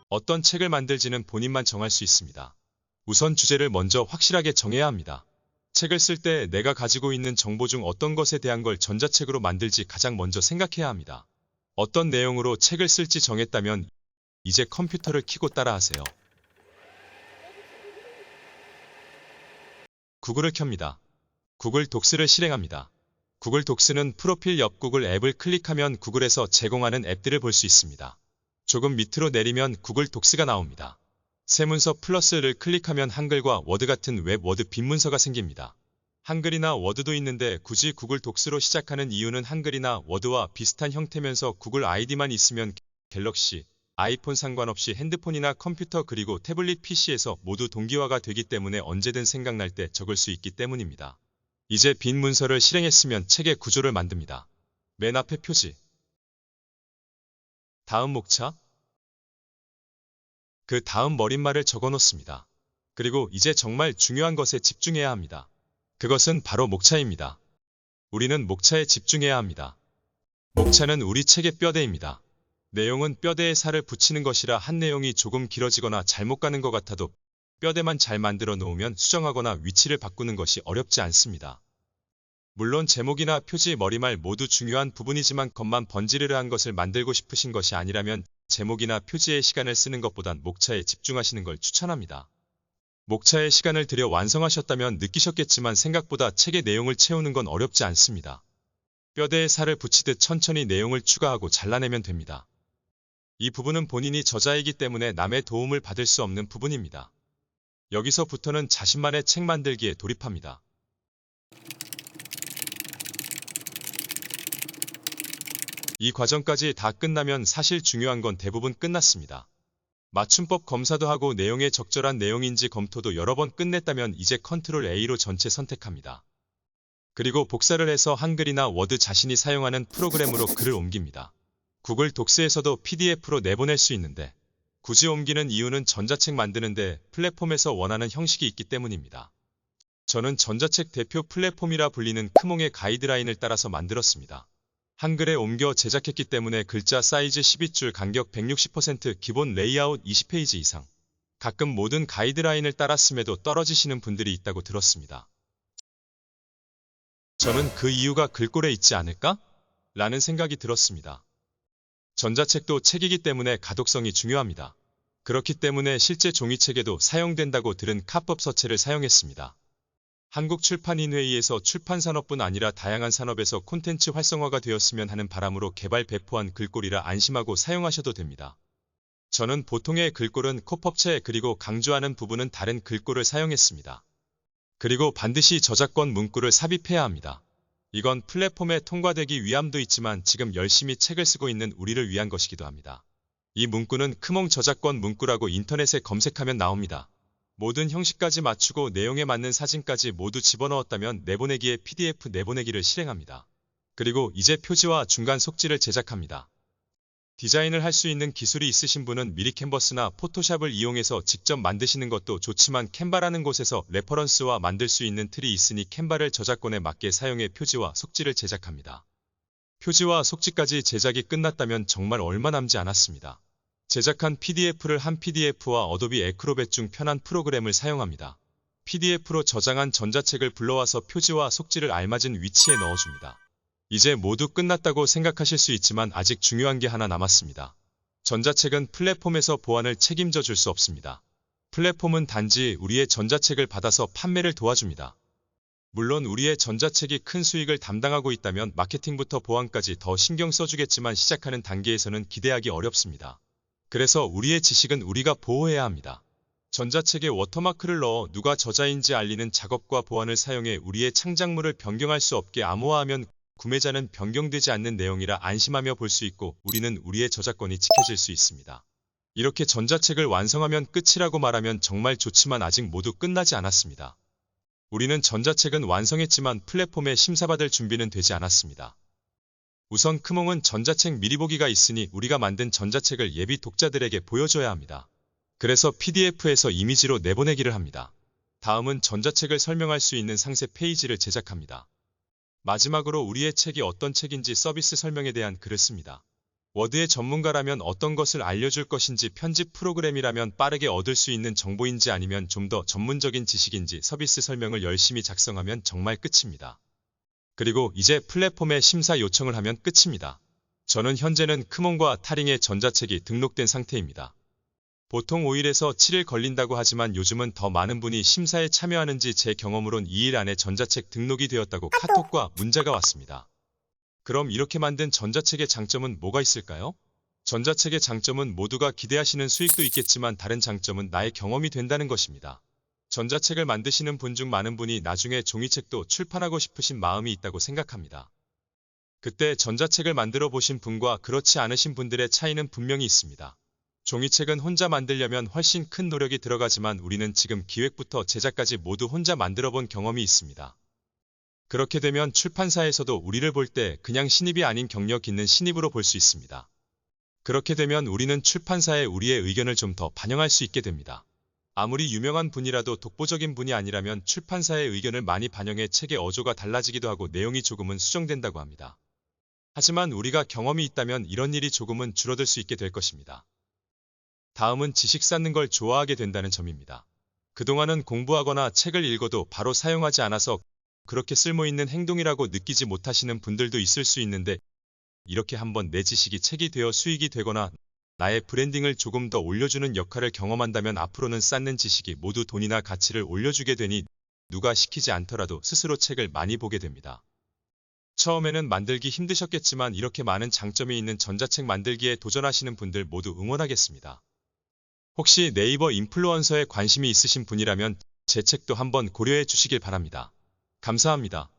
어떤 책을 만들지는 본인만 정할 수 있습니다. 우선 주제를 먼저 확실하게 정해야 합니다. 책을 쓸 때 내가 가지고 있는 정보 중 어떤 것에 대한 걸 전자책으로 만들지 가장 먼저 생각해야 합니다. 어떤 내용으로 책을 쓸지 정했다면 이제 컴퓨터를 켜고 따라하세요. 구글을 켭니다. 구글 독스를 실행합니다. 구글 독스는 프로필 옆 구글 앱을 클릭하면 구글에서 제공하는 앱들을 볼 수 있습니다. 조금 밑으로 내리면 구글 독스가 나옵니다. 새 문서 플러스를 클릭하면 한글과 워드 같은 웹 워드 빈 문서가 생깁니다. 한글이나 워드도 있는데 굳이 구글 독스로 시작하는 이유는 한글이나 워드와 비슷한 형태면서 구글 아이디만 있으면 갤럭시, 아이폰 상관없이 핸드폰이나 컴퓨터 그리고 태블릿 PC에서 모두 동기화가 되기 때문에 언제든 생각날 때 적을 수 있기 때문입니다. 이제 빈 문서를 실행했으면 책의 구조를 만듭니다. 맨 앞에 표지, 다음 목차, 그 다음 머릿말을 적어 놓습니다. 그리고 이제 정말 중요한 것에 집중해야 합니다. 그것은 바로 목차입니다. 우리는 목차에 집중해야 합니다. 목차는 우리 책의 뼈대입니다. 내용은 뼈대에 살을 붙이는 것이라 한 내용이 조금 길어지거나 잘못 가는 것 같아도 뼈대만 잘 만들어 놓으면 수정하거나 위치를 바꾸는 것이 어렵지 않습니다. 물론 제목이나 표지, 머리말 모두 중요한 부분이지만 겉만 번지르르한 것을 만들고 싶으신 것이 아니라면 제목이나 표지에 시간을 쓰는 것보단 목차에 집중하시는 걸 추천합니다. 목차에 시간을 들여 완성하셨다면 느끼셨겠지만 생각보다 책의 내용을 채우는 건 어렵지 않습니다. 뼈대에 살을 붙이듯 천천히 내용을 추가하고 잘라내면 됩니다. 이 부분은 본인이 저자이기 때문에 남의 도움을 받을 수 없는 부분입니다. 여기서부터는 자신만의 책 만들기에 돌입합니다. 이 과정까지 다 끝나면 사실 중요한 건 대부분 끝났습니다. 맞춤법 검사도 하고 내용에 적절한 내용인지 검토도 여러 번 끝냈다면 이제 컨트롤 A로 전체 선택합니다. 그리고 복사를 해서 한글이나 워드 자신이 사용하는 프로그램으로 글을 옮깁니다. 구글 독스에서도 PDF로 내보낼 수 있는데 굳이 옮기는 이유는 전자책 만드는데 플랫폼에서 원하는 형식이 있기 때문입니다. 저는 전자책 대표 플랫폼이라 불리는 크몽의 가이드라인을 따라서 만들었습니다. 한글에 옮겨 제작했기 때문에 글자 사이즈 12줄, 간격 160%, 기본 레이아웃 20페이지 이상. 가끔 모든 가이드라인을 따랐음에도 떨어지시는 분들이 있다고 들었습니다. 저는 그 이유가 글꼴에 있지 않을까? 라는 생각이 들었습니다. 전자책도 책이기 때문에 가독성이 중요합니다. 그렇기 때문에 실제 종이책에도 사용된다고 들은 카법 서체를 사용했습니다. 한국출판인회의에서 출판산업뿐 아니라 다양한 산업에서 콘텐츠 활성화가 되었으면 하는 바람으로 개발 배포한 글꼴이라 안심하고 사용하셔도 됩니다. 저는 보통의 글꼴은 코법체 그리고 강조하는 부분은 다른 글꼴을 사용했습니다. 그리고 반드시 저작권 문구를 삽입해야 합니다. 이건 플랫폼에 통과되기 위함도 있지만 지금 열심히 책을 쓰고 있는 우리를 위한 것이기도 합니다. 이 문구는 크몽 저작권 문구라고 인터넷에 검색하면 나옵니다. 모든 형식까지 맞추고 내용에 맞는 사진까지 모두 집어넣었다면 내보내기에 PDF 내보내기를 실행합니다. 그리고 이제 표지와 중간 속지를 제작합니다. 디자인을 할 수 있는 기술이 있으신 분은 미리 캔버스나 포토샵을 이용해서 직접 만드시는 것도 좋지만 캔바라는 곳에서 레퍼런스와 만들 수 있는 틀이 있으니 캔바를 저작권에 맞게 사용해 표지와 속지를 제작합니다. 표지와 속지까지 제작이 끝났다면 정말 얼마 남지 않았습니다. 제작한 PDF를 한 PDF와 어도비 애크로벳 중 편한 프로그램을 사용합니다. PDF로 저장한 전자책을 불러와서 표지와 속지를 알맞은 위치에 넣어줍니다. 이제 모두 끝났다고 생각하실 수 있지만 아직 중요한 게 하나 남았습니다. 전자책은 플랫폼에서 보안을 책임져 줄 수 없습니다. 플랫폼은 단지 우리의 전자책을 받아서 판매를 도와줍니다. 물론 우리의 전자책이 큰 수익을 담당하고 있다면 마케팅부터 보안까지 더 신경 써주겠지만 시작하는 단계에서는 기대하기 어렵습니다. 그래서 우리의 지식은 우리가 보호해야 합니다. 전자책에 워터마크를 넣어 누가 저자인지 알리는 작업과 보안을 사용해 우리의 창작물을 변경할 수 없게 암호화하면 구매자는 변경되지 않는 내용이라 안심하며 볼 수 있고 우리는 우리의 저작권이 지켜질 수 있습니다. 이렇게 전자책을 완성하면 끝이라고 말하면 정말 좋지만 아직 모두 끝나지 않았습니다. 우리는 전자책은 완성했지만 플랫폼에 심사받을 준비는 되지 않았습니다. 우선 크몽은 전자책 미리 보기가 있으니 우리가 만든 전자책을 예비 독자들에게 보여줘야 합니다. 그래서 PDF에서 이미지로 내보내기를 합니다. 다음은 전자책을 설명할 수 있는 상세 페이지를 제작합니다. 마지막으로 우리의 책이 어떤 책인지 서비스 설명에 대한 글을 씁니다. 워드의 전문가라면 어떤 것을 알려줄 것인지, 편집 프로그램이라면 빠르게 얻을 수 있는 정보인지, 아니면 좀 더 전문적인 지식인지 서비스 설명을 열심히 작성하면 정말 끝입니다. 그리고 이제 플랫폼에 심사 요청을 하면 끝입니다. 저는 현재는 크몬과 타링의 전자책이 등록된 상태입니다. 보통 5일에서 7일 걸린다고 하지만 요즘은 더 많은 분이 심사에 참여하는지 제 경험으론 2일 안에 전자책 등록이 되었다고 카톡과 문자가 왔습니다. 그럼 이렇게 만든 전자책의 장점은 뭐가 있을까요? 전자책의 장점은 모두가 기대하시는 수익도 있겠지만, 다른 장점은 나의 경험이 된다는 것입니다. 전자책을 만드시는 분 중 많은 분이 나중에 종이책도 출판하고 싶으신 마음이 있다고 생각합니다. 그때 전자책을 만들어 보신 분과 그렇지 않으신 분들의 차이는 분명히 있습니다. 종이책은 혼자 만들려면 훨씬 큰 노력이 들어가지만, 우리는 지금 기획부터 제작까지 모두 혼자 만들어 본 경험이 있습니다. 그렇게 되면 출판사에서도 우리를 볼 때 그냥 신입이 아닌 경력 있는 신입으로 볼 수 있습니다. 그렇게 되면 우리는 출판사에 우리의 의견을 좀 더 반영할 수 있게 됩니다. 아무리 유명한 분이라도 독보적인 분이 아니라면 출판사의 의견을 많이 반영해 책의 어조가 달라지기도 하고 내용이 조금은 수정된다고 합니다. 하지만 우리가 경험이 있다면 이런 일이 조금은 줄어들 수 있게 될 것입니다. 다음은 지식 쌓는 걸 좋아하게 된다는 점입니다. 그동안은 공부하거나 책을 읽어도 바로 사용하지 않아서 그렇게 쓸모있는 행동이라고 느끼지 못하시는 분들도 있을 수 있는데, 이렇게 한번 내 지식이 책이 되어 수익이 되거나 나의 브랜딩을 조금 더 올려주는 역할을 경험한다면 앞으로는 쌓는 지식이 모두 돈이나 가치를 올려주게 되니 누가 시키지 않더라도 스스로 책을 많이 보게 됩니다. 처음에는 만들기 힘드셨겠지만 이렇게 많은 장점이 있는 전자책 만들기에 도전하시는 분들 모두 응원하겠습니다. 혹시 네이버 인플루언서에 관심이 있으신 분이라면 제 책도 한번 고려해 주시길 바랍니다. 감사합니다.